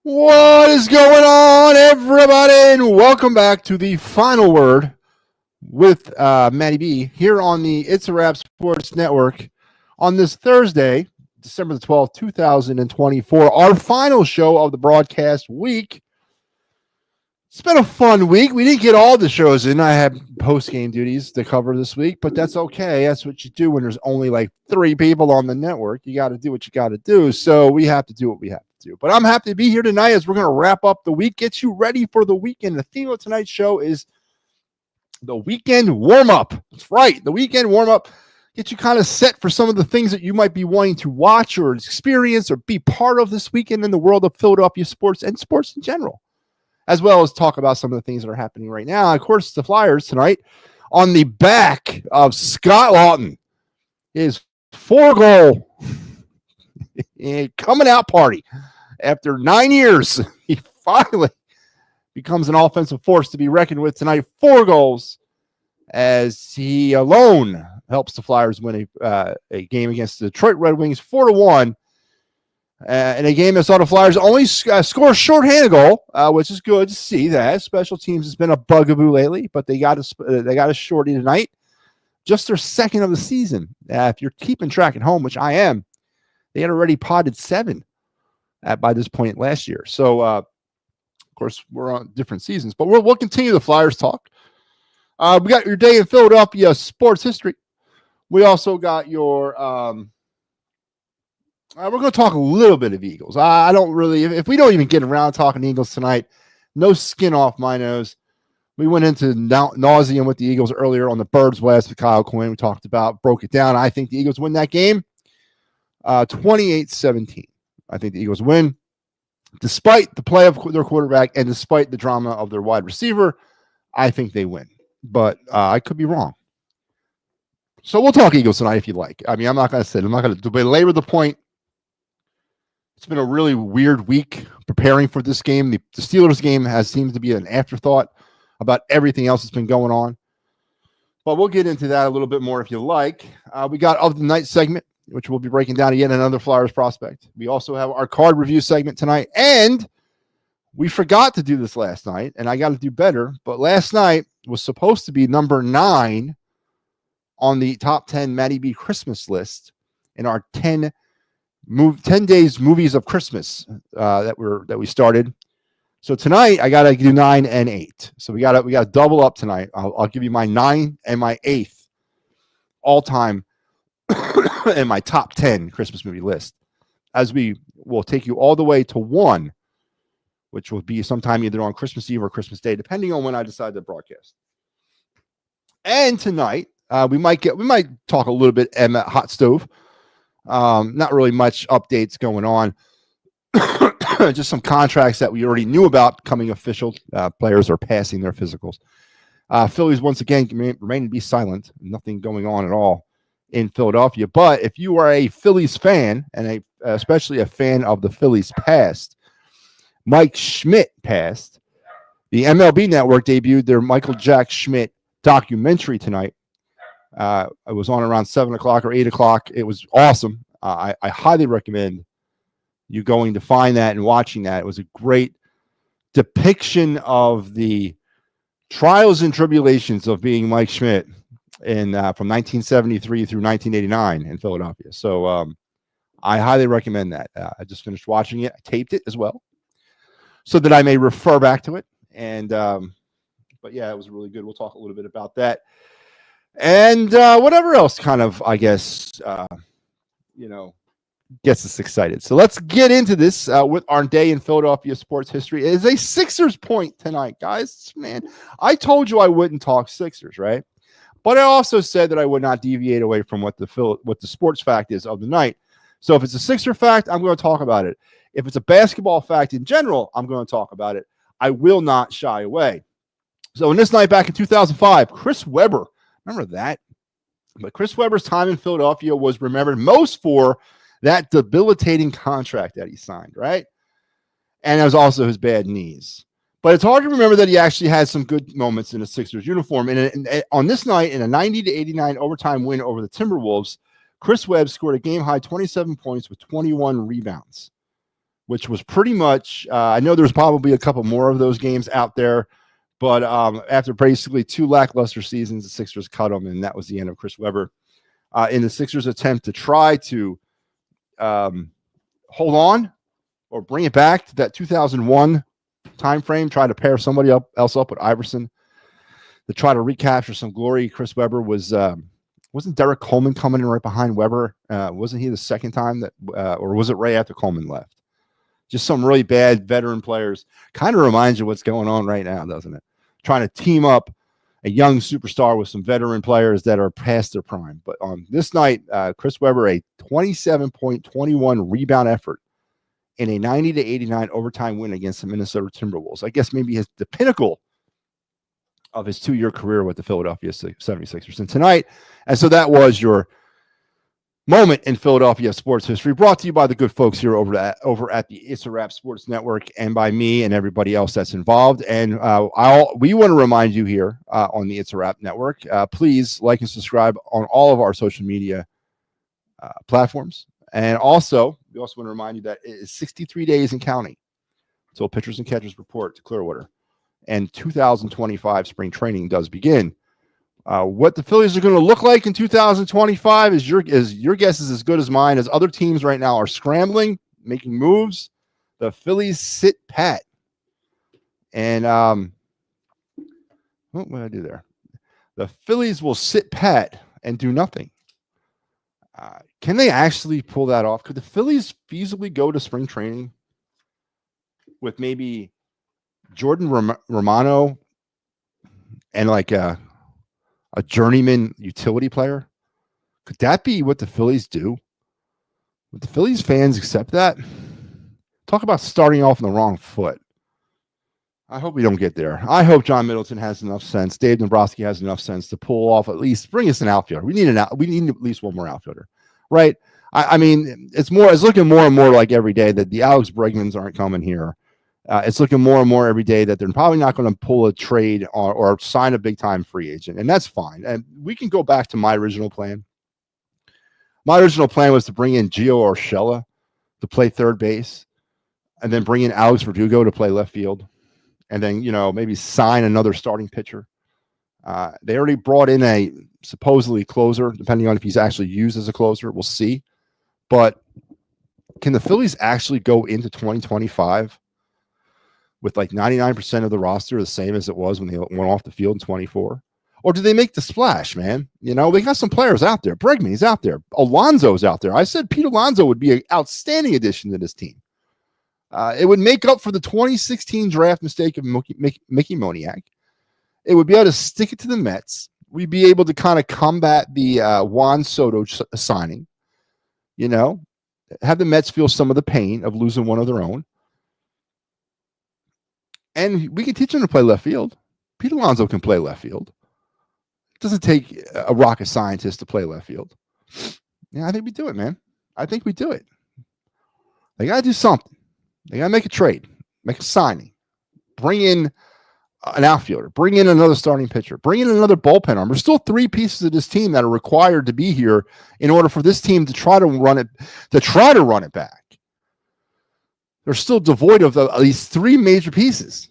What is going on, everybody? And welcome back to the final word with MattyB here on the It's a Wrap Sports Network on this Thursday, December the 12th, 2024, our final show of the broadcast week. It's been a fun week. We didn't get all the shows in. I had post-game duties to cover this week, but that's okay. That's what you do when there's only like 3 people on the network. You got to do what you got to do. So we have to do what we have to do. But I'm happy to be here tonight as we're going to wrap up the week, get you ready for the weekend. The theme of tonight's show is the weekend warm-up. That's right, the weekend warm-up. Get you kind of set for some of the things that you might be wanting to watch or experience or be part of this weekend in the world of Philadelphia sports and sports in general, as well as talk about some of the things that are happening right now. Of course, the Flyers tonight on the back of Scott Laughton, his 4-goal coming out party. After 9 years, he finally becomes an offensive force to be reckoned with tonight. 4 goals as he alone helps the Flyers win a game against the Detroit Red Wings 4-1. In a game that saw the Flyers only score a shorthanded goal, which is good to see. That special teams has been a bugaboo lately, but they got a shorty tonight, just their second of the season. If you're keeping track at home, which I am, they had already potted 7 by this point last year. So, of course, we're on different seasons, but we'll continue the Flyers talk. We got your day in Philadelphia sports history. We also got your. We're going to talk a little bit of Eagles. I don't really, if we don't even get around talking Eagles tonight, no skin off my nose. We went into nauseam with the Eagles earlier on the Birds West with Kyle Quinn. We talked about, broke it down. I think the Eagles win that game 28-17. I think the Eagles win despite the play of their quarterback and despite the drama of their wide receiver. I think they win, but I could be wrong. So we'll talk Eagles tonight if you like. I mean, I'm not going to belabor the point. It's been a really weird week preparing for this game. The Steelers game seems to be an afterthought about everything else that's been going on. But we'll get into that a little bit more if you like. We got Of the Night segment, which we'll be breaking down again another Flyers prospect. We also have our card review segment tonight. And we forgot to do this last night, and I got to do better. But last night was supposed to be number 9 on the top 10 MattyB Christmas list in our 10 days movies of Christmas that we started. So tonight I gotta do 9 and 8. So we gotta double up tonight. I'll give you my 9 and my 8th all time and my top 10 Christmas movie list, as we will take you all the way to 1, which will be sometime either on Christmas Eve or Christmas Day, depending on when I decide to broadcast. And tonight we might talk a little bit hot stove. Not really much updates going on. Just some contracts that we already knew about becoming official. Players are passing their physicals. Phillies once again remain to be silent. Nothing going on at all in Philadelphia. But if you are a Phillies fan and especially a fan of the Phillies past, Mike Schmidt passed. The MLB Network debuted their Michael Jack Schmidt documentary tonight. It was on around 7 o'clock or 8 o'clock. It was awesome. I highly recommend you going to find that and watching that. It was a great depiction of the trials and tribulations of being Mike Schmidt from 1973 through 1989 in Philadelphia. So I highly recommend that. I just finished watching it. I taped it as well so that I may refer back to it. And but yeah, it was really good. We'll talk a little bit about that. And whatever else kind of, I guess, gets us excited. So let's get into this with our day in Philadelphia sports history. It is a Sixers point tonight, guys. Man, I told you I wouldn't talk Sixers, right? But I also said that I would not deviate away from what the sports fact is of the night. So if it's a Sixer fact, I'm going to talk about it. If it's a basketball fact in general, I'm going to talk about it. I will not shy away. So in this night back in 2005, Chris Webber, remember that? But Chris Webber's time in Philadelphia was remembered most for that debilitating contract that he signed, right? And it was also his bad knees. But it's hard to remember that he actually had some good moments in a Sixers uniform. And on this night, in a 90-89 overtime win over the Timberwolves, Chris Webb scored a game-high 27 points with 21 rebounds, which was pretty much, I know there's probably a couple more of those games out there, but after basically 2 lackluster seasons, the Sixers cut them, and that was the end of Chris Webber. In the Sixers' attempt to try to hold on or bring it back to that 2001 time frame, try to pair somebody else up with Iverson to try to recapture some glory. Chris Webber wasn't Derek Coleman coming in right behind Webber? Wasn't he the second time that, or was it right after Coleman left? Just some really bad veteran players. Kind of reminds you what's going on right now, doesn't it? Trying to team up a young superstar with some veteran players that are past their prime. But on this night, Chris Webber, a 27.21 rebound effort in a 90-89 overtime win against the Minnesota Timberwolves. I guess maybe the pinnacle of his 2-year career with the Philadelphia 76ers. And tonight, and so that was your moment in Philadelphia sports history, brought to you by the good folks here over at the It's a Wrap Sports Network, and by me and everybody else that's involved. And we want to remind you here on the It's a Wrap Network, please like and subscribe on all of our social media platforms. And also, we also want to remind you that it is 63 days and counting until pitchers and catchers report to Clearwater, and 2025 spring training does begin. What the Phillies are going to look like in 2025 is your guess is as good as mine. As other teams right now are scrambling, making moves, the Phillies sit pat. And what did I do there? The Phillies will sit pat and do nothing. Can they actually pull that off? Could the Phillies feasibly go to spring training with maybe Jordan Romano and like a journeyman utility player? Could that be what the Phillies do? Would the Phillies fans accept that? Talk about starting off on the wrong foot. I hope we don't get there. I hope John Middleton has enough sense. Dave Dombrowski has enough sense to pull off bring us an outfielder. We need at least one more outfielder, right? I mean, it's looking more and more like every day that the Alex Bregmans aren't coming here. It's looking more and more every day that they're probably not going to pull a trade or sign a big-time free agent, and that's fine. And we can go back to my original plan. My original plan was to bring in Gio Urshela to play third base, and then bring in Alex Verdugo to play left field, and then, maybe sign another starting pitcher. They already brought in a supposedly closer, depending on if he's actually used as a closer. We'll see. But can the Phillies actually go into 2025 with like 99% of the roster the same as it was when they went off the field in 24? Or do they make the splash, man? They got some players out there. Bregman's out there. Alonso's out there. I said Pete Alonso would be an outstanding addition to this team. It would make up for the 2016 draft mistake of Mickey Moniak. It would be able to stick it to the Mets. We'd be able to kind of combat the Juan Soto signing, have the Mets feel some of the pain of losing one of their own. And we can teach him to play left field. Pete Alonso can play left field. It doesn't take a rocket scientist to play left field. Yeah, I think we do it, man. I think we do it. They got to do something. They got to make a trade, make a signing, bring in an outfielder, bring in another starting pitcher, bring in another bullpen arm. There's still 3 pieces of this team that are required to be here in order for this team to try to run it back. They're still devoid of at least 3 major pieces.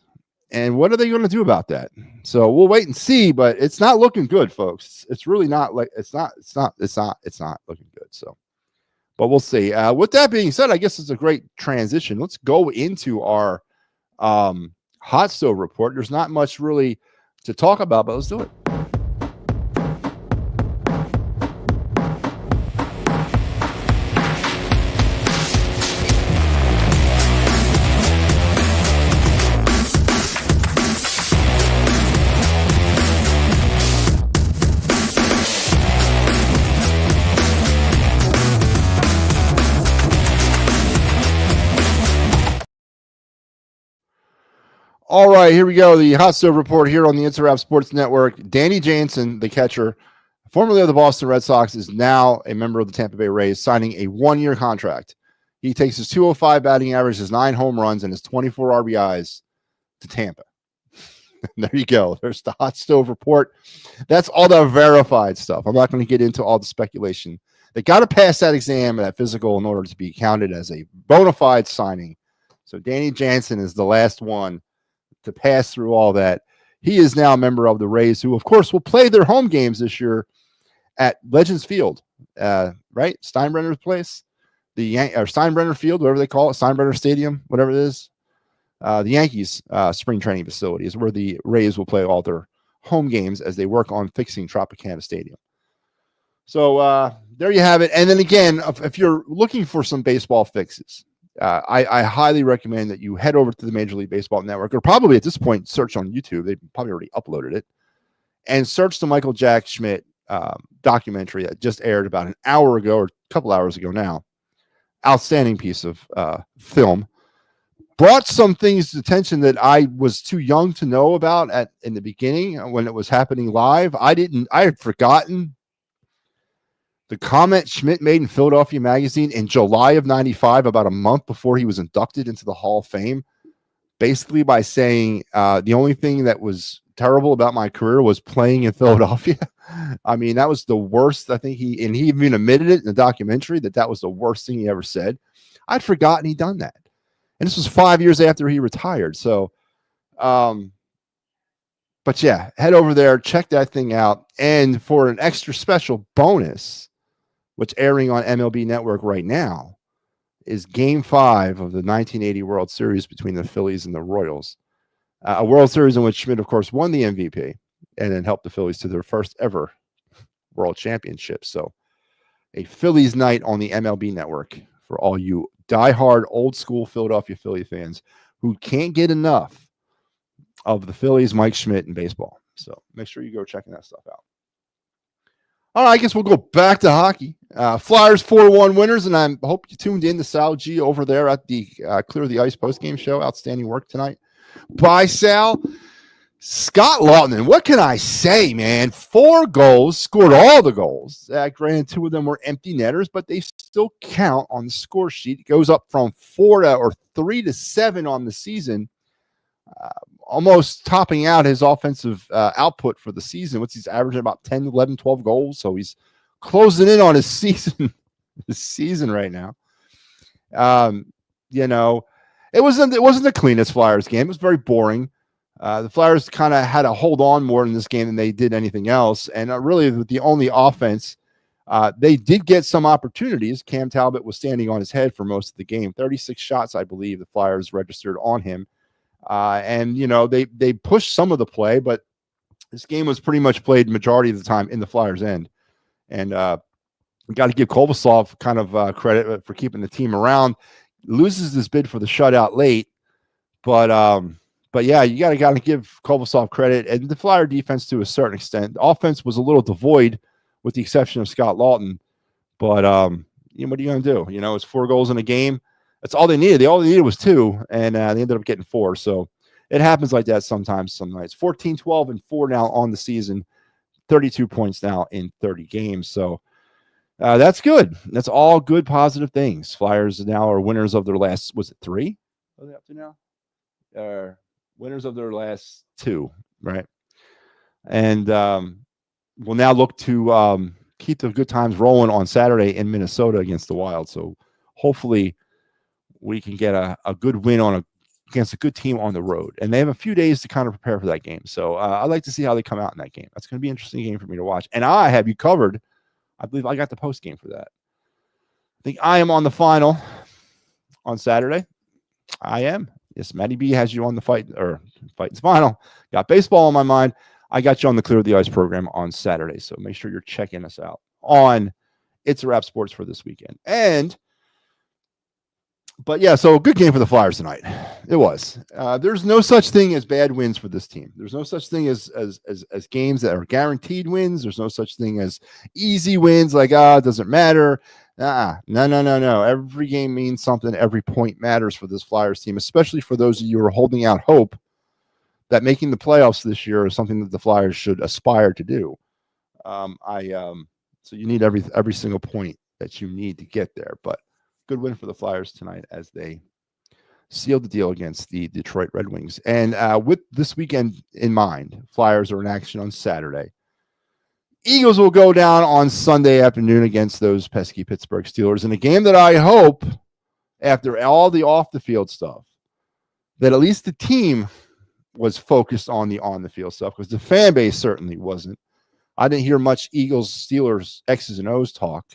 And what are they going to do about that? So we'll wait and see, but it's not looking good, folks. It's really not it's not looking good. So, but we'll see. With that being said, I guess it's a great transition. Let's go into our hot stove report. There's not much really to talk about, but let's do it. All right, here we go. The hot stove report here on the It's a Wrap Sports Network. Danny Jansen, the catcher, formerly of the Boston Red Sox, is now a member of the Tampa Bay Rays, signing a 1-year contract. He takes his 205 batting average, his 9 home runs, and his 24 RBIs to Tampa. There you go. There's the hot stove report. That's all the verified stuff. I'm not going to get into all the speculation. They got to pass that exam, that physical, in order to be counted as a bona fide signing So Danny Jansen is the last one to pass through all that. He is now a member of the Rays, who, of course, will play their home games this year at Legends Field, right? Steinbrenner's place, or Steinbrenner Field, whatever they call it, Steinbrenner Stadium, whatever it is. The Yankees' spring training facility is where the Rays will play all their home games as they work on fixing Tropicana Stadium. So there you have it. And then again, if you're looking for some baseball fixes, I highly recommend that you head over to the Major League Baseball Network, or probably at this point, search on YouTube. They probably already uploaded it, and search the Michael Jack Schmidt documentary that just aired about an hour ago or a couple hours ago now. Outstanding piece of film. Brought some things to attention that I was too young to know about in the beginning when it was happening live. I had forgotten the comment Schmidt made in Philadelphia Magazine in July of '95, about a month before he was inducted into the Hall of Fame, basically by saying the only thing that was terrible about my career was playing in Philadelphia. I mean, that was the worst. I think he even admitted it in the documentary that was the worst thing he ever said. I'd forgotten he'd done that. And this was 5 years after he retired. So, but yeah, head over there, check that thing out. And for an extra special bonus, what's airing on MLB Network right now, is Game 5 of the 1980 World Series between the Phillies and the Royals. A World Series in which Schmidt, of course, won the MVP and then helped the Phillies to their first ever World Championship. So a Phillies night on the MLB Network for all you diehard old school Philadelphia Philly fans who can't get enough of the Phillies, Mike Schmidt, and baseball. So make sure you go checking that stuff out. All right, I guess we'll go back to hockey. Flyers 4-1 winners, and I hope you tuned in to Sal G over there at the Clear the Ice postgame show. Outstanding work tonight by Sal. Scott Lawton, what can I say, man? 4 goals, scored all the goals. Granted, 2 of them were empty netters, but they still count on the score sheet. It goes up from 3 to 7 on the season, almost topping out his offensive output for the season, which he's averaging about 10, 11, 12 goals. So he's closing in on his season right now. You know, it wasn't the cleanest Flyers game. It was very boring. The Flyers kind of had to hold on more in this game than they did anything else. And really, with the only offense, they did get some opportunities. Cam Talbot was standing on his head for most of the game. 36 shots, I believe, the Flyers registered on him. And, you know, they pushed some of the play, but this game was pretty much played majority of the time in the Flyers' end. And we got to give Kovalsov kind of credit for keeping the team around. Loses this bid for the shutout late, but yeah, you got to give Kovalsov credit, and the Flyer defense to a certain extent. The offense was a little devoid, with the exception of Scott Lawton. But you know, what are you going to do? You know, it's 4 goals in a game. That's all they needed. All they needed was 2, and they ended up getting 4. So it happens like that sometimes, some nights. 14, 12, and 4 now on the season. 32 points now in 30 games. So that's good. That's all good, positive things. Flyers now are winners of their last, was it 3? What are they up to now? Winners of their last 2, right? And we'll now look to keep the good times rolling on Saturday in Minnesota against the Wild. So hopefully we can get a good win against a good team on the road. And they have a few days to kind of prepare for that game. So I'd like to see how they come out in that game. That's going to be an interesting game for me to watch. And I have you covered. I believe I got the post game for that. I think I am on the final on Saturday. I am. Yes, MattyB has you on the Fight's final. Got baseball on my mind. I got you on the Clear the Ice program on Saturday. So make sure you're checking us out on It's a Wrap Sports for this weekend. But yeah, so a good game for the Flyers tonight. It was. There's no such thing as bad wins for this team. There's no such thing as games that are guaranteed wins. There's no such thing as easy wins, like, it doesn't matter. No. Every game means something. Every point matters for this Flyers team, especially for those of you who are holding out hope that making the playoffs this year is something that the Flyers should aspire to do. So you need every single point that you need to get there. But good win for the Flyers tonight as they sealed the deal against the Detroit Red Wings. And with this weekend in mind, Flyers are in action on Saturday. Eagles will go down on Sunday afternoon against those pesky Pittsburgh Steelers in a game that I hope, after all the off-the-field stuff, that at least the team was focused on the field stuff, because the fan base certainly wasn't. I didn't hear much Eagles, Steelers, X's and O's talk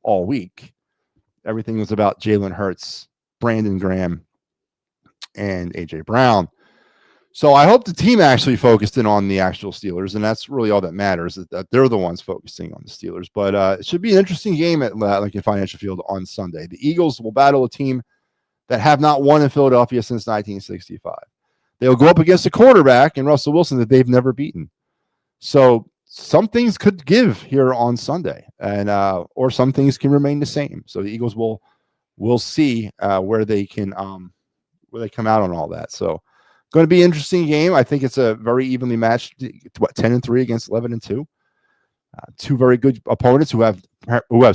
all week. Everything was about Jalen Hurts, Brandon Graham, and AJ Brown. So I hope the team actually focused in on the actual Steelers, and that's really all that matters, is that they're the ones focusing on the Steelers. But it should be an interesting game at Lincoln Financial Field on Sunday. The Eagles will battle a team that have not won in Philadelphia since 1965. They'll go up against a quarterback in Russell Wilson that they've never beaten. So some things could give here on Sunday, and or some things can remain the same. So the Eagles will see where they can where they come out on all that. So going to be an interesting game. I think it's a very evenly matched 10-3 against 11-2. Two very good opponents who have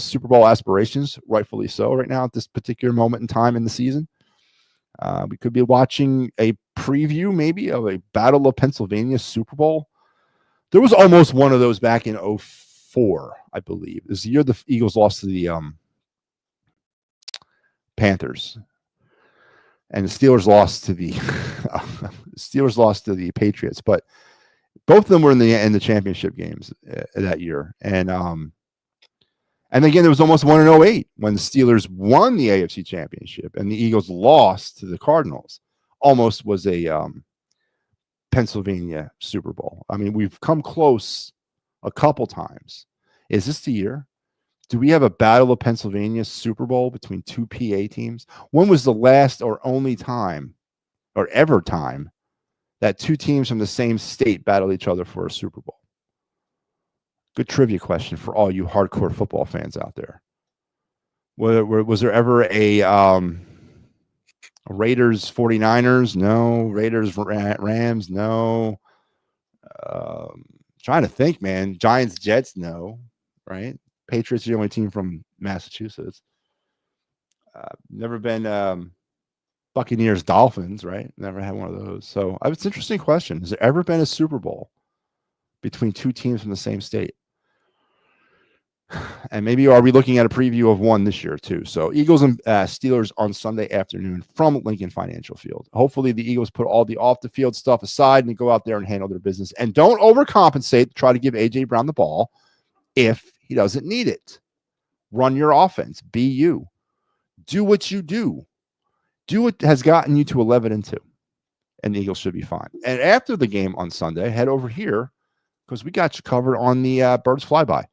Super Bowl aspirations, rightfully so, right now at this particular moment in time in the season. We could be watching a preview maybe of a Battle of Pennsylvania Super Bowl. There was almost one of those back in 2004, I believe. It was the year the Eagles lost to the Panthers, and the Steelers lost to the Patriots. But both of them were in the championship games that year, and again, there was almost one in 2008 when the Steelers won the AFC Championship and the Eagles lost to the Cardinals. Almost was a Pennsylvania Super Bowl. I mean, we've come close a couple times. Is this the year? Do we have a Battle of Pennsylvania Super Bowl between two PA teams? When was the last or only time, or ever time, that two teams from the same state battled each other for a Super Bowl? Good trivia question for all you hardcore football fans out there. Was there ever a Raiders 49ers? No. Raiders Rams? No. Trying to think, man. Giants Jets? No. Right? Patriots are the only team from Massachusetts. Never been Buccaneers Dolphins, right? Never had one of those. So it's an interesting question. Has there ever been a Super Bowl between two teams from the same state? And maybe are we looking at a preview of one this year too? So Eagles and Steelers on Sunday afternoon from Lincoln Financial Field. Hopefully the Eagles put all the off the field stuff aside and go out there and handle their business, and don't overcompensate to try to give AJ Brown the ball if he doesn't need it. Run your offense. Be you. Do what you do. Do what has gotten you to 11-2, and the Eagles should be fine. And after the game on Sunday, head over here because we got you covered on the Birds Flyby.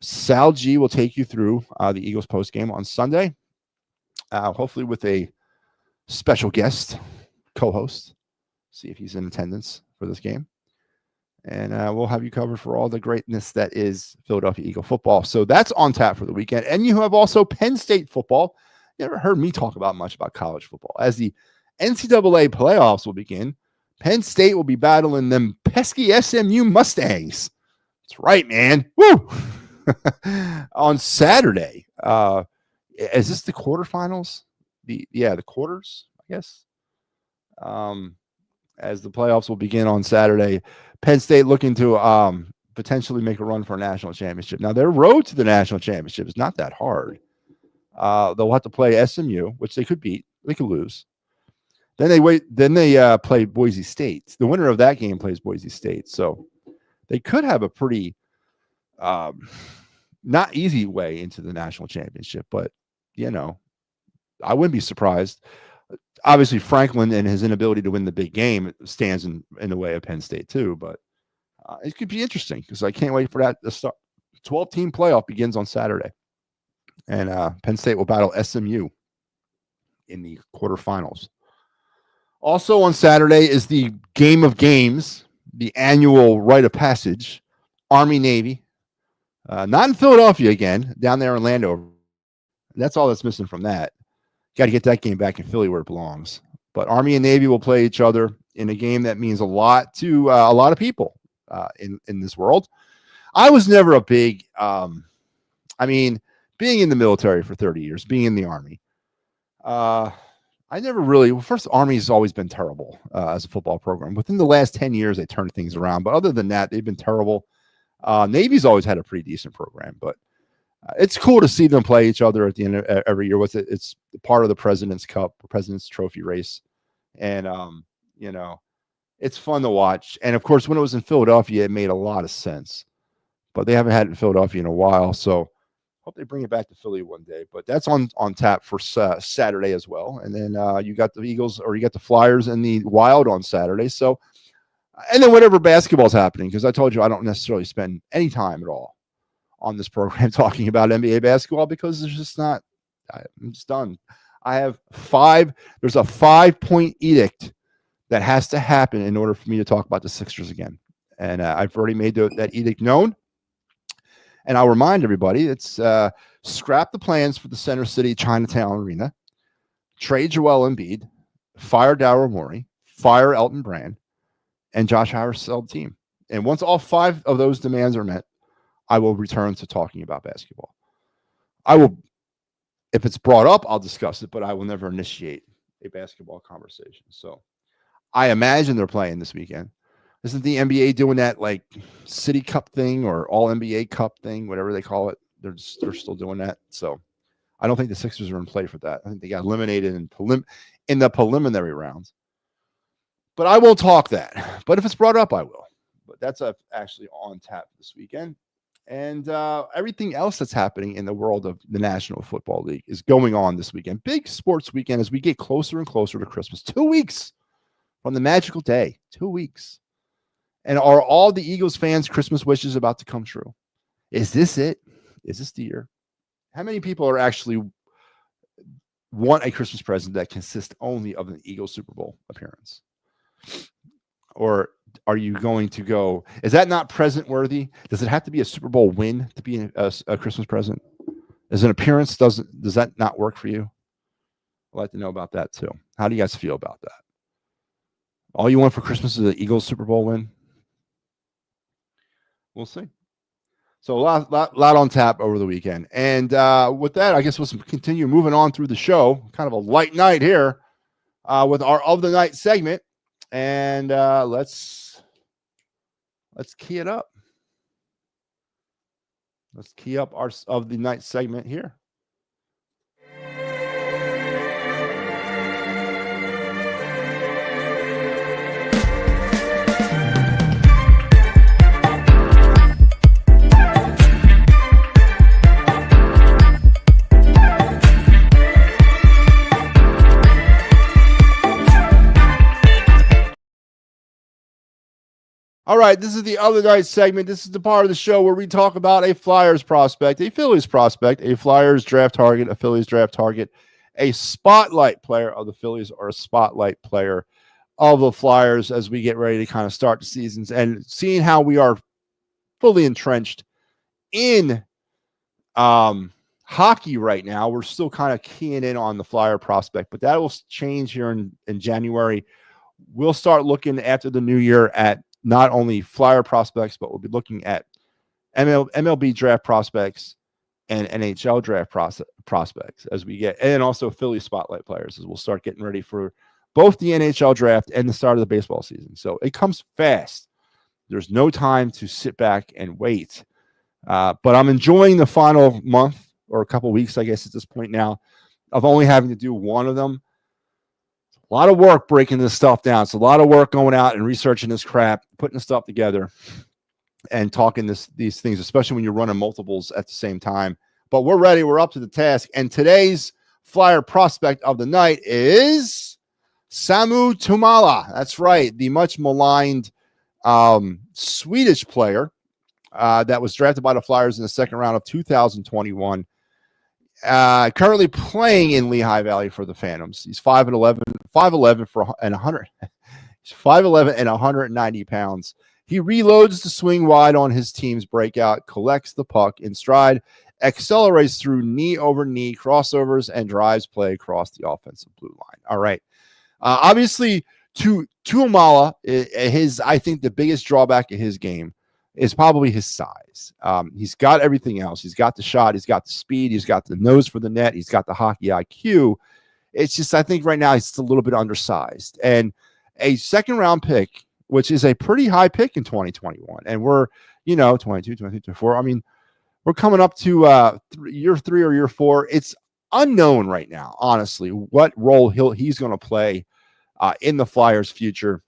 Sal G will take you through the Eagles post game on Sunday, hopefully with a special guest co-host. See if he's in attendance for this game. And we'll have you covered for all the greatness that is Philadelphia Eagle football. So that's on tap for the weekend. And you have also Penn State football. You never heard me talk about much about college football. As the NCAA playoffs will begin, Penn State will be battling them pesky SMU Mustangs. That's right, man. Woo! On Saturday. Is this the quarterfinals? The quarters, I guess. As the playoffs will begin on Saturday, Penn State looking to potentially make a run for a national championship. Now, their road to the national championship is not that hard. They'll have to play SMU, which they could beat. They could lose. Then they play Boise State. The winner of that game plays Boise State. So they could have a pretty not easy way into the national championship, but I wouldn't be surprised. Obviously, Franklin and his inability to win the big game stands in the way of Penn State too, but it could be interesting because I can't wait for that to start. 12-team playoff begins on Saturday, and Penn State will battle SMU in the quarterfinals. Also on Saturday is the Game of Games, the annual rite of passage, Army-Navy. Not in Philadelphia again, down there in Landover. That's all that's missing from that. Got to get that game back in Philly where it belongs. But Army and Navy will play each other in a game that means a lot to a lot of people in this world. I was never a big, being in the military for 30 years, being in the Army, I never really, first, Army has always been terrible as a football program. Within the last 10 years, they turned things around. But other than that, they've been terrible. Navy's always had a pretty decent program, but it's cool to see them play each other at the end of every year. It's part of the President's Cup, the President's Trophy race And it's fun to watch. And of course, when it was in Philadelphia, it made a lot of sense. But they haven't had it in Philadelphia in a while, so hope they bring it back to Philly one day. But that's on tap for Saturday as well. And then you got the Eagles, or you got the Flyers and the Wild on Saturday. So, and then whatever basketball's happening, because I told you I don't necessarily spend any time at all on this program talking about NBA basketball because there's just not. I'm just done. I have there's a 5-point edict that has to happen in order for me to talk about the Sixers again. And I've already made that edict known. And I'll remind everybody, it's scrap the plans for the Center City Chinatown Arena, trade Joel Embiid, fire Daryl Morey, fire Elton Brand, and Josh Harris sell the team. And once all 5 of those demands are met, I will return to talking about basketball. I will, if it's brought up, I'll discuss it, but I will never initiate a basketball conversation. So I imagine they're playing this weekend. Isn't the NBA doing that like City Cup thing or All NBA Cup thing, whatever they call it? They're still doing that. So I don't think the Sixers are in play for that. I think they got eliminated in the preliminary rounds. But I won't talk that. But if it's brought up, I will. But that's actually on tap this weekend. And everything else that's happening in the world of the National Football League is going on this weekend. Big sports weekend as we get closer and closer to Christmas. 2 weeks from the magical day. 2 weeks. And are all the Eagles fans' Christmas wishes about to come true? Is this it? Is this the year? How many people are actually want a Christmas present that consists only of an Eagles Super Bowl appearance? Or are you going to go, is that not present worthy? Does it have to be a Super Bowl win to be a Christmas present? As an appearance, does that not work for you? I'd like to know about that too. How do you guys feel about that? All you want for Christmas is the Eagles Super Bowl win? We'll see. So a lot on tap over the weekend. And with that, I guess we'll continue moving on through the show. Kind of a light night here with our Of the Night segment. And let's key it up. Let's key up our Of the Night segment here. All right, this is the Other Night segment. This is the part of the show where we talk about a Flyers prospect, a Phillies prospect, a Flyers draft target, a Phillies draft target, a spotlight player of the Phillies, or a spotlight player of the Flyers as we get ready to kind of start the seasons, and seeing how we are fully entrenched in hockey right now. We're still kind of keying in on the Flyer prospect, but that will change here in January. We'll start looking after the new year at not only Flyer prospects, but we'll be looking at MLB draft prospects and NHL draft prospects as we get, and also Philly spotlight players as we'll start getting ready for both the NHL draft and the start of the baseball season. So it comes fast. There's no time to sit back and wait. But I'm enjoying the final month or a couple weeks, I guess, at this point now, of only having to do one of them. A lot of work breaking this stuff down. It's a lot of work going out and researching this crap, putting this stuff together and talking these things, especially when you're running multiples at the same time. But we're ready. We're up to the task. And today's Flyer prospect of the night is Samu Tumala. That's right. The much maligned Swedish player that was drafted by the Flyers in the second round of 2021. Currently playing in Lehigh Valley for the Phantoms. He's 5'11" for and 100. He's 5'11" and 190 pounds. He reloads the swing wide on his team's breakout, collects the puck in stride, accelerates through knee-over-knee crossovers, and drives play across the offensive blue line. All right. Obviously, Tuomala, I think the biggest drawback of his game is probably his size. He's got everything else. He's got the shot. He's got the speed. He's got the nose for the net. He's got the hockey IQ. It's just, I think right now he's just a little bit undersized. And a second-round pick, which is a pretty high pick in 2021, and we're, 22, 23, 24. I mean, we're coming up to year 3 or year 4. It's unknown right now, honestly, what role he's going to play in the Flyers' future.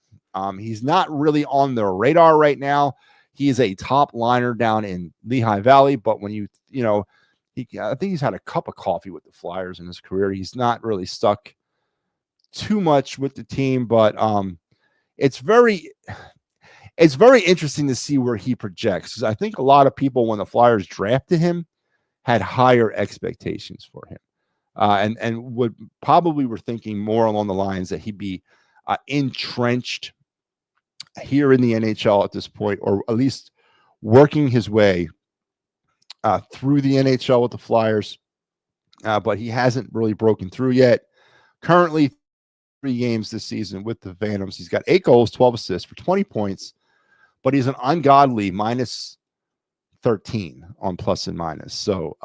He's not really on their radar right now. He is a top liner down in Lehigh Valley, but when I think he's had a cup of coffee with the Flyers in his career. He's not really stuck too much with the team, but it's very interesting to see where he projects, because I think a lot of people, when the Flyers drafted him, had higher expectations for him, and would probably were thinking more along the lines that he'd be entrenched here in the NHL at this point, or at least working his way through the NHL with the Flyers. But he hasn't really broken through yet. Currently, 3 games this season with the Phantoms. He's got 8 goals, 12 assists for 20 points, but he's an ungodly minus 13 on plus and minus. So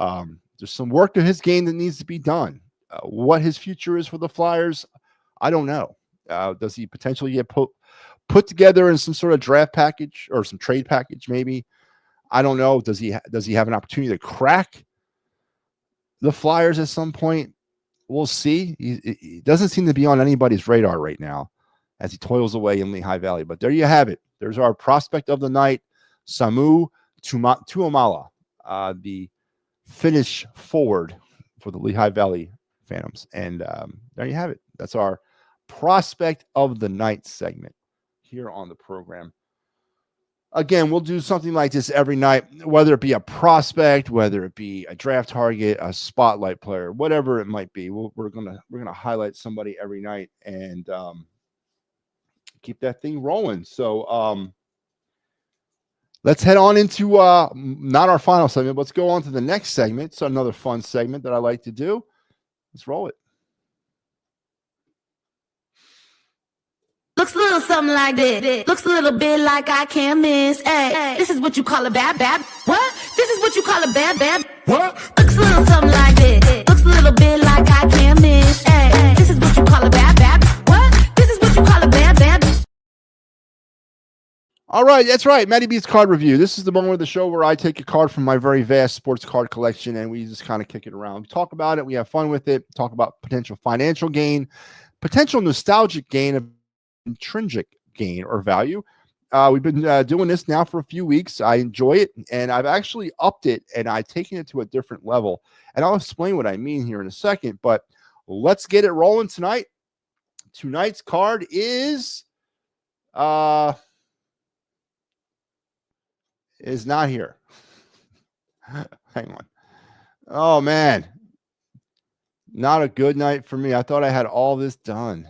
there's some work to his game that needs to be done. What his future is for the Flyers, I don't know. Does he potentially get put together in some sort of draft package or some trade package maybe? I don't know. Does he have an opportunity to crack the Flyers at some point? We'll see. He doesn't seem to be on anybody's radar right now as he toils away in Lehigh Valley. But there you have it. There's our prospect of the night, Samu Tuomala, the Finnish forward for the Lehigh Valley Phantoms. And there you have it. That's our prospect of the night segment here on the program. Again, we'll do something like this every night, whether it be a prospect, whether it be a draft target, a spotlight player, whatever it might be. We're gonna highlight somebody every night and keep that thing rolling. So let's head on into not our final segment. Let's go on to the next segment. It's another fun segment that I like to do. Let's roll it. Looks a little something like this. Looks a little bit like I can't miss. Hey, this is what you call a bad. What? This is what you call a bad. What? Looks a little something like this. Looks a little bit like I can't miss. Hey, this is what you call a bad. What? This is what you call a bad. All right, that's right. MattyB's card review. This is the moment of the show where I take a card from my very vast sports card collection and we just kind of kick it around. We talk about it. We have fun with it. Talk about potential financial gain, potential nostalgic gain of intrinsic gain or value. We've been doing this now for a few weeks. I enjoy it, and I've actually upped it, and I've taken it to a different level. And I'll explain what I mean here in a second, but let's get it rolling tonight. Tonight's card is not here. Hang on. Oh, man. Not a good night for me. I thought I had all this done.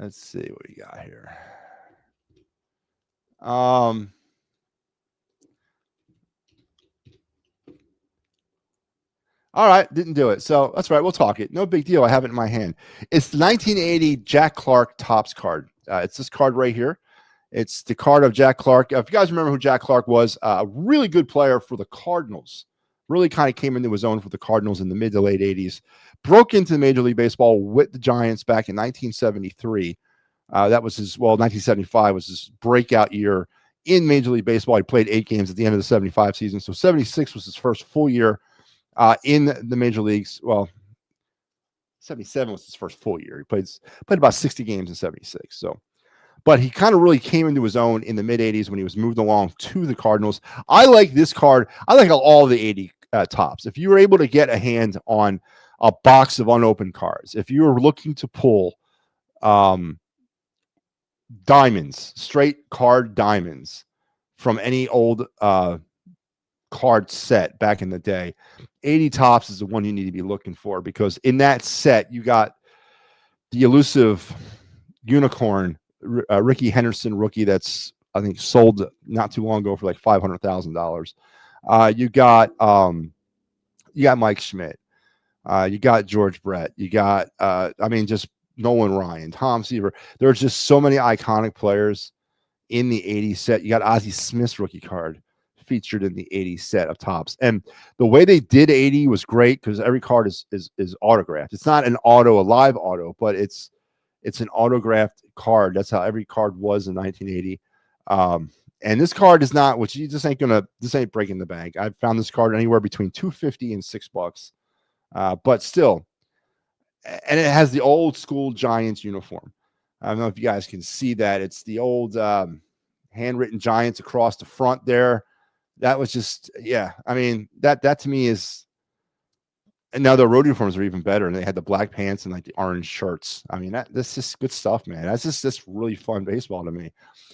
Let's see what we got here. All right, didn't do it. So that's right. We'll talk it. No big deal. I have it in my hand. It's the 1980 Jack Clark Topps card. It's this card right here. It's the card of Jack Clark. If you guys remember who Jack Clark was, a really good player for the Cardinals. Really kind of came into his own for the Cardinals in the mid to late 80s. Broke into Major League Baseball with the Giants back in 1973. That was 1975 was his breakout year in Major League Baseball. He played 8 games at the end of the 75 season. So 76 was his first full year in the major leagues. Well, 77 was his first full year. He played about 60 games in 76. So, but he kind of really came into his own in the mid 80s when he was moved along to the Cardinals. I like this card. I like all the 80 tops. If you were able to get a hand on a box of unopened cards, if you were looking to pull diamonds, straight card diamonds from any old card set back in the day, 80 tops is the one you need to be looking for, because in that set you got the elusive unicorn Ricky Henderson rookie that's I think sold not too long ago for like $500,000. You got Mike Schmidt, you got George Brett, you got just Nolan Ryan, Tom Seaver. There's just so many iconic players in the 80s set. You got Ozzie Smith's rookie card featured in the 80s set of tops. And the way they did 80 was great because every card is autographed. It's not a live auto, but it's an autographed card. That's how every card was in 1980. And this card is not, which you just this ain't breaking the bank. I've found this card anywhere between $250 and $6. But still, and it has the old school Giants uniform. I don't know if you guys can see that. It's the old handwritten Giants across the front there. That was just, yeah. I mean, that to me is, and now the road uniforms are even better, and they had the black pants and like the orange shirts. I mean, that's just good stuff, man. That's just really fun baseball to me.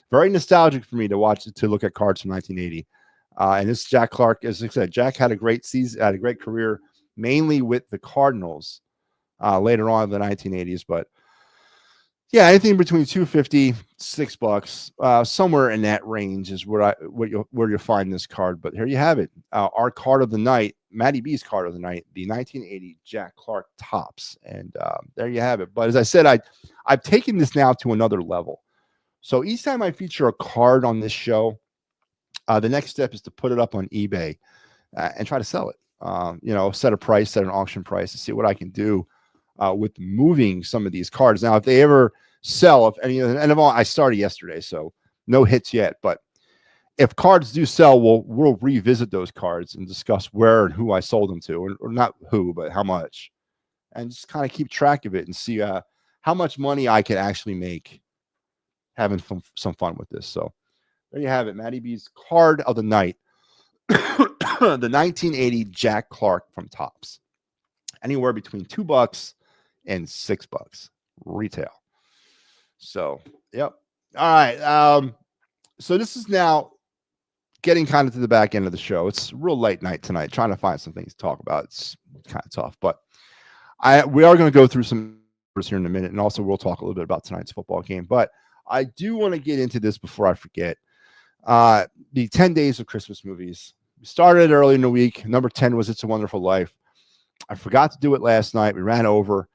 Very nostalgic for me to watch, to look at cards from 1980. And this Jack Clark, as I said, Jack had a great season, had a great career, mainly with the Cardinals later on in the 1980s. But yeah, anything between $2.50, $6, somewhere in that range is where you'll find this card. But here you have it, our card of the night, MattyB's card of the night, the 1980 Jack Clark Topps, and there you have it. But as I said, I've taken this now to another level. So each time I feature a card on this show, the next step is to put it up on eBay and try to sell it. Set a price, set an auction price, to see what I can do with moving some of these cards. Now, if they ever sell, if any, and I started yesterday, so no hits yet. But if cards do sell, we'll revisit those cards and discuss where and who I sold them to, or not who, but how much, and just kind of keep track of it and see how much money I can actually make having some fun with this. So there you have it, MattyB's card of the night, the 1980 Jack Clark from Topps, anywhere between $2 and $6 retail. So, yep. All right. So this is now getting kind of to the back end of the show. It's a real late night tonight, trying to find some things to talk about. It's kind of tough, but we are going to go through some numbers here in a minute, and also we'll talk a little bit about tonight's football game. But I do want to get into this before I forget. The 10 days of Christmas movies. We started early in the week. Number 10 was It's a Wonderful Life. I forgot to do it last night. We ran over.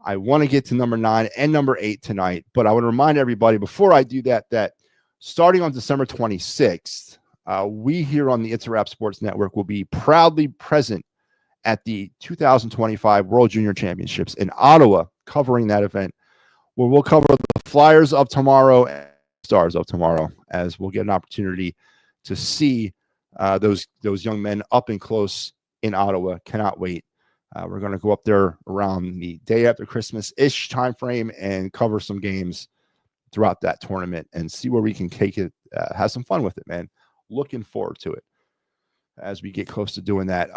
I want to get to number 9 and number 8 tonight, but I want to remind everybody before I do that starting on December 26th, we here on the It's a Wrap Sports Network will be proudly present at the 2025 World Junior Championships in Ottawa, covering that event, where we'll cover the Flyers of tomorrow and Stars of tomorrow, as we'll get an opportunity to see those young men up and close in Ottawa. Cannot wait. We're going to go up there around the day after Christmas-ish time frame and cover some games throughout that tournament and see where we can take it, have some fun with it, man. Looking forward to it as we get close to doing that.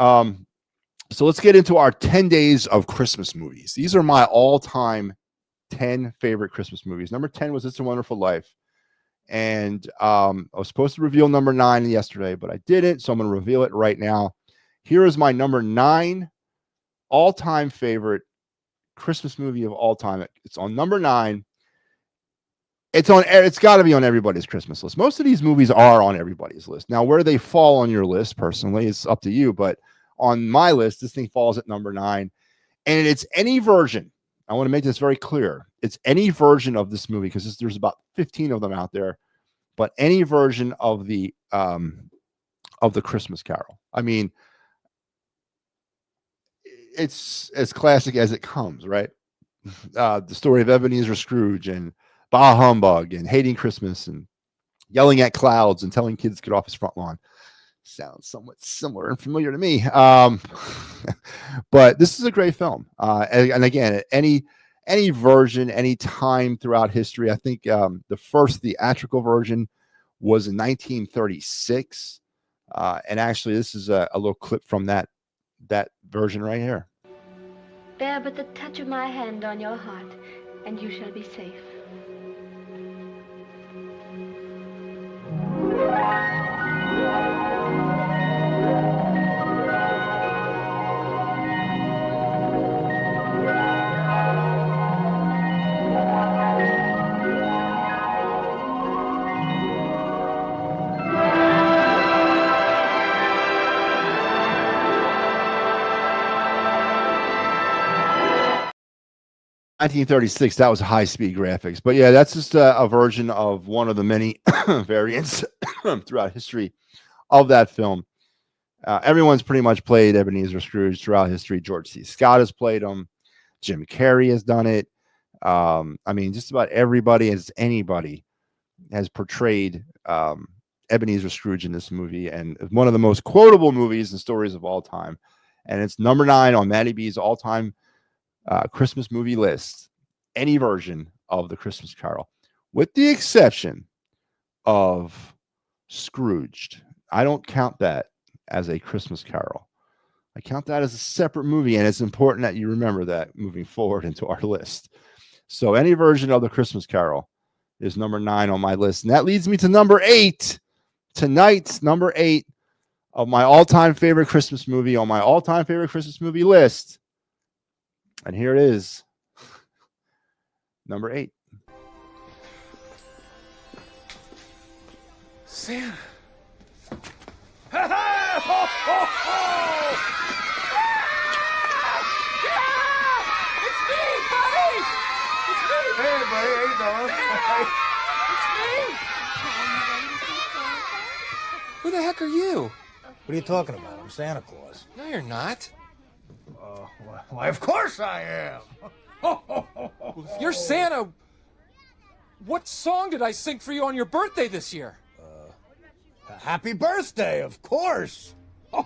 So let's get into our 10 days of Christmas movies. These are my all-time 10 favorite Christmas movies. Number 10 was It's a Wonderful Life. And I was supposed to reveal number 9 yesterday, but I didn't, so I'm going to reveal it right now. Here is my number 9 all-time favorite Christmas movie of all time. It's on number 9. It's got to be on everybody's Christmas list. Most of these movies are on everybody's list. Now, where they fall on your list, personally, it's up to you. But on my list, this thing falls at number 9. And it's any version. I want to make this very clear. It's any version of this movie, because there's about 15 of them out there. But any version of the Christmas Carol. I mean, it's as classic as it comes, right? The story of Ebenezer Scrooge and Bah Humbug and hating Christmas and yelling at clouds and telling kids to get off his front lawn. Sounds somewhat similar and familiar to me. But this is a great film. And again, any version, any time throughout history, I think the first theatrical version was in 1936. And actually, this is a little clip from that version right here. Bear but the touch of my hand on your heart, and you shall be safe. 1936, that was high-speed graphics. But yeah, that's just a version of one of the many variants throughout history of that film. Everyone's pretty much played Ebenezer Scrooge throughout history. George C. Scott has played him. Jim Carrey has done it. I mean, just about everybody, as anybody, has portrayed Ebenezer Scrooge in this movie, and one of the most quotable movies and stories of all time. And it's number 9 on MattyB's all-time Christmas movie list, any version of the Christmas Carol, with the exception of Scrooged. I don't count that as a Christmas Carol. I count that as a separate movie, and it's important that you remember that moving forward into our list. So any version of the Christmas Carol is number 9 on my list. And that leads me to number 8. Tonight's number 8 of my all-time favorite Christmas movie on my all-time favorite Christmas movie list. And here it is. Number 8. Santa. Ha ha! Ho, ho, ho! Yeah! It's me, buddy! It's me! Hey, buddy, how you doing? It's me! Who the heck are you? What are you talking about? I'm Santa Claus. No, you're not. Why, of course I am. If you're Santa, what song did I sing for you on your birthday this year? Happy birthday, of course. How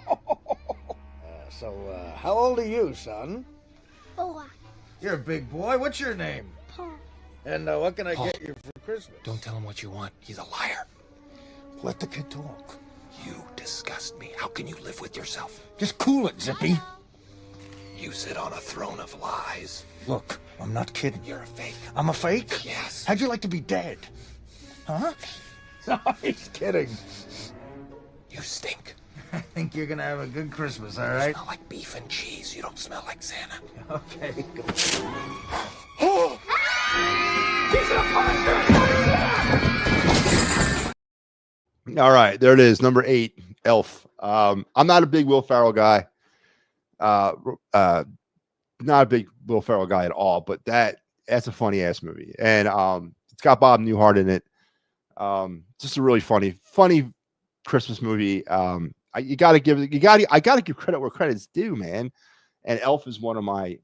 old are you, son? 4. You're a big boy. What's your name? Paul. And what can I get you for Christmas? Don't tell him what you want. He's a liar. Let the kid talk. You disgust me. How can you live with yourself? Just cool it, Zippy. You sit on a throne of lies. Look, I'm not kidding. You're a fake. I'm a fake? Yes. How'd you like to be dead? Huh? No, he's kidding. You stink. I think you're gonna have a good Christmas, all You right? smell like beef and cheese. You don't smell like Santa. Okay. Oh! He's a monster! All right, there it is. Number 8, Elf. I'm not a big Will Ferrell guy. Not a big Will Ferrell guy at all, but that's a funny ass movie. And it's got Bob Newhart in it. Just a really funny Christmas movie. I gotta give credit where credit's due, man. And Elf is one of my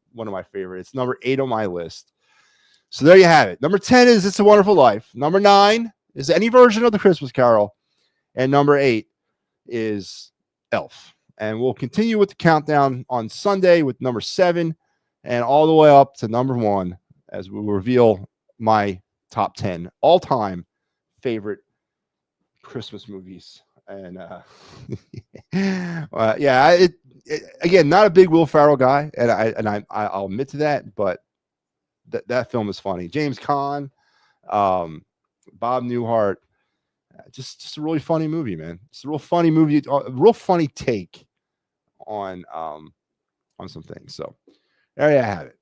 favorites. Number 8 on my list. So there you have it. Number 10 is It's a Wonderful Life. Number 9 is any version of the Christmas Carol. And number 8 is Elf. And we'll continue with the countdown on Sunday with number 7 and all the way up to number 1 as we reveal my top 10 all-time favorite Christmas movies. And again, not a big Will Ferrell guy, and I'll admit to that, but that film is funny. James Caan, Bob Newhart, just a really funny movie, man. It's a real funny movie, a real funny take on some things. So there you have it.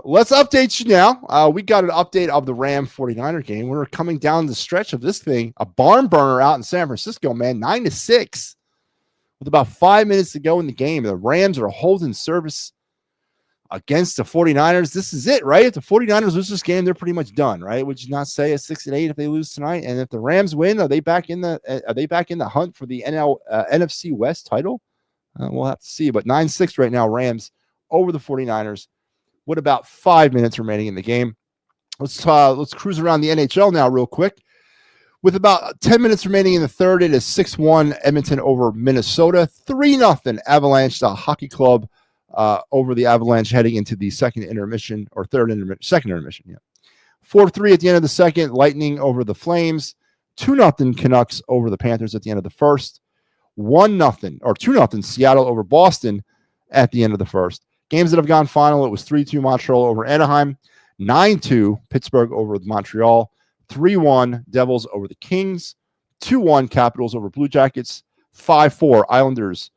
Let's update you now. We got an update of the Ram 49er game. We're coming down the stretch of this thing. A barn burner out in San Francisco, man, 9-6 with about 5 minutes to go in the game. The Rams are holding service against the 49ers. This is it, right? If the 49ers lose this game, they're pretty much done, right? Would you not say a 6-8 if they lose tonight? And if the Rams win, are they back in the hunt for the NFC West title? We'll have to see. But 9-6 right now, Rams over the 49ers. With about 5 minutes remaining in the game. Let's cruise around the NHL now real quick. With about 10 minutes remaining in the third, it is 6-1 Edmonton over Minnesota. 3-0 Avalanche, the hockey club, over the Avalanche heading into the second intermission. 4-3 at the end of the second, Lightning over the Flames. 2-0 Canucks over the Panthers at the end of the first. 2-0 Seattle over Boston at the end of the first. Games that have gone final, it was 3-2 Montreal over Anaheim, 9-2 Pittsburgh over Montreal, 3-1 Devils over the Kings, 2-1 Capitals over Blue Jackets, 5-4 Islanders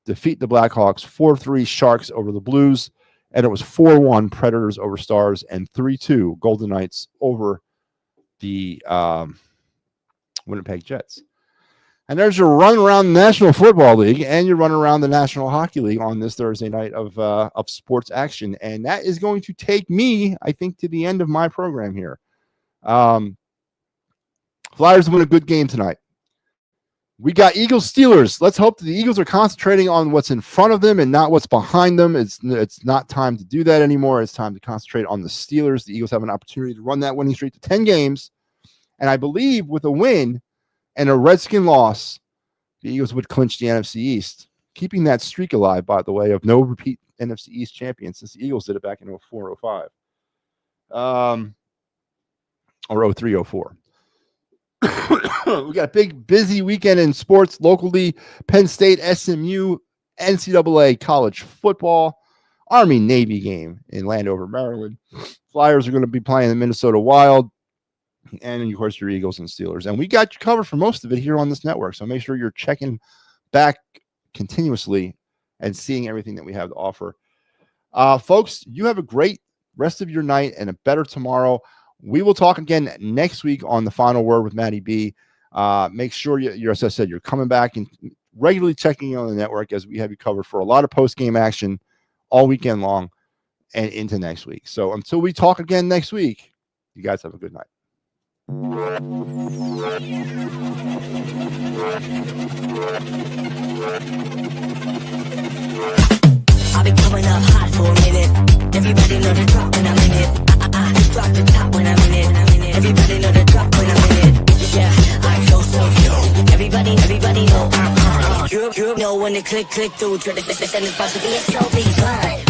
defeat the Blackhawks, 4-3 Sharks over the Blues, and it was 4-1 Predators over Stars, and 3-2 Golden Knights over the Winnipeg Jets. And there's your run around the National Football League and your run around the National Hockey League on this Thursday night of sports action. And that is going to take me, I think, to the end of my program here. Flyers win a good game tonight. We got Eagles-Steelers. Let's hope that the Eagles are concentrating on what's in front of them and not what's behind them. It's not time to do that anymore. It's time to concentrate on the Steelers. The Eagles have an opportunity to run that winning streak to 10 games. And I believe with a win and a Redskin loss, the Eagles would clinch the NFC East, keeping that streak alive, by the way, of no repeat NFC East champion since the Eagles did it back in 04, 05. Or 03, 04. We got a big, busy weekend in sports locally. Penn State, SMU, NCAA college football, Army-Navy game in Landover, Maryland. Flyers are going to be playing the Minnesota Wild. And, of course, your Eagles and Steelers. And we got you covered for most of it here on this network. So make sure you're checking back continuously and seeing everything that we have to offer. Folks, you have a great rest of your night and a better tomorrow. We will talk again next week on The Final Word with MattyB. Make sure, you're, as I said, you're coming back and regularly checking in on the network as we have you covered for a lot of post-game action all weekend long and into next week. So until we talk again next week, you guys have a good night. I'll be coming up hot for a minute. Everybody know the drop when I'm in it. Drop the top when I'm in it. Everybody know the drop when I'm in it. Yeah, I'm so. Everybody know I'm you know when the click through. The send is about to be a show, be fine.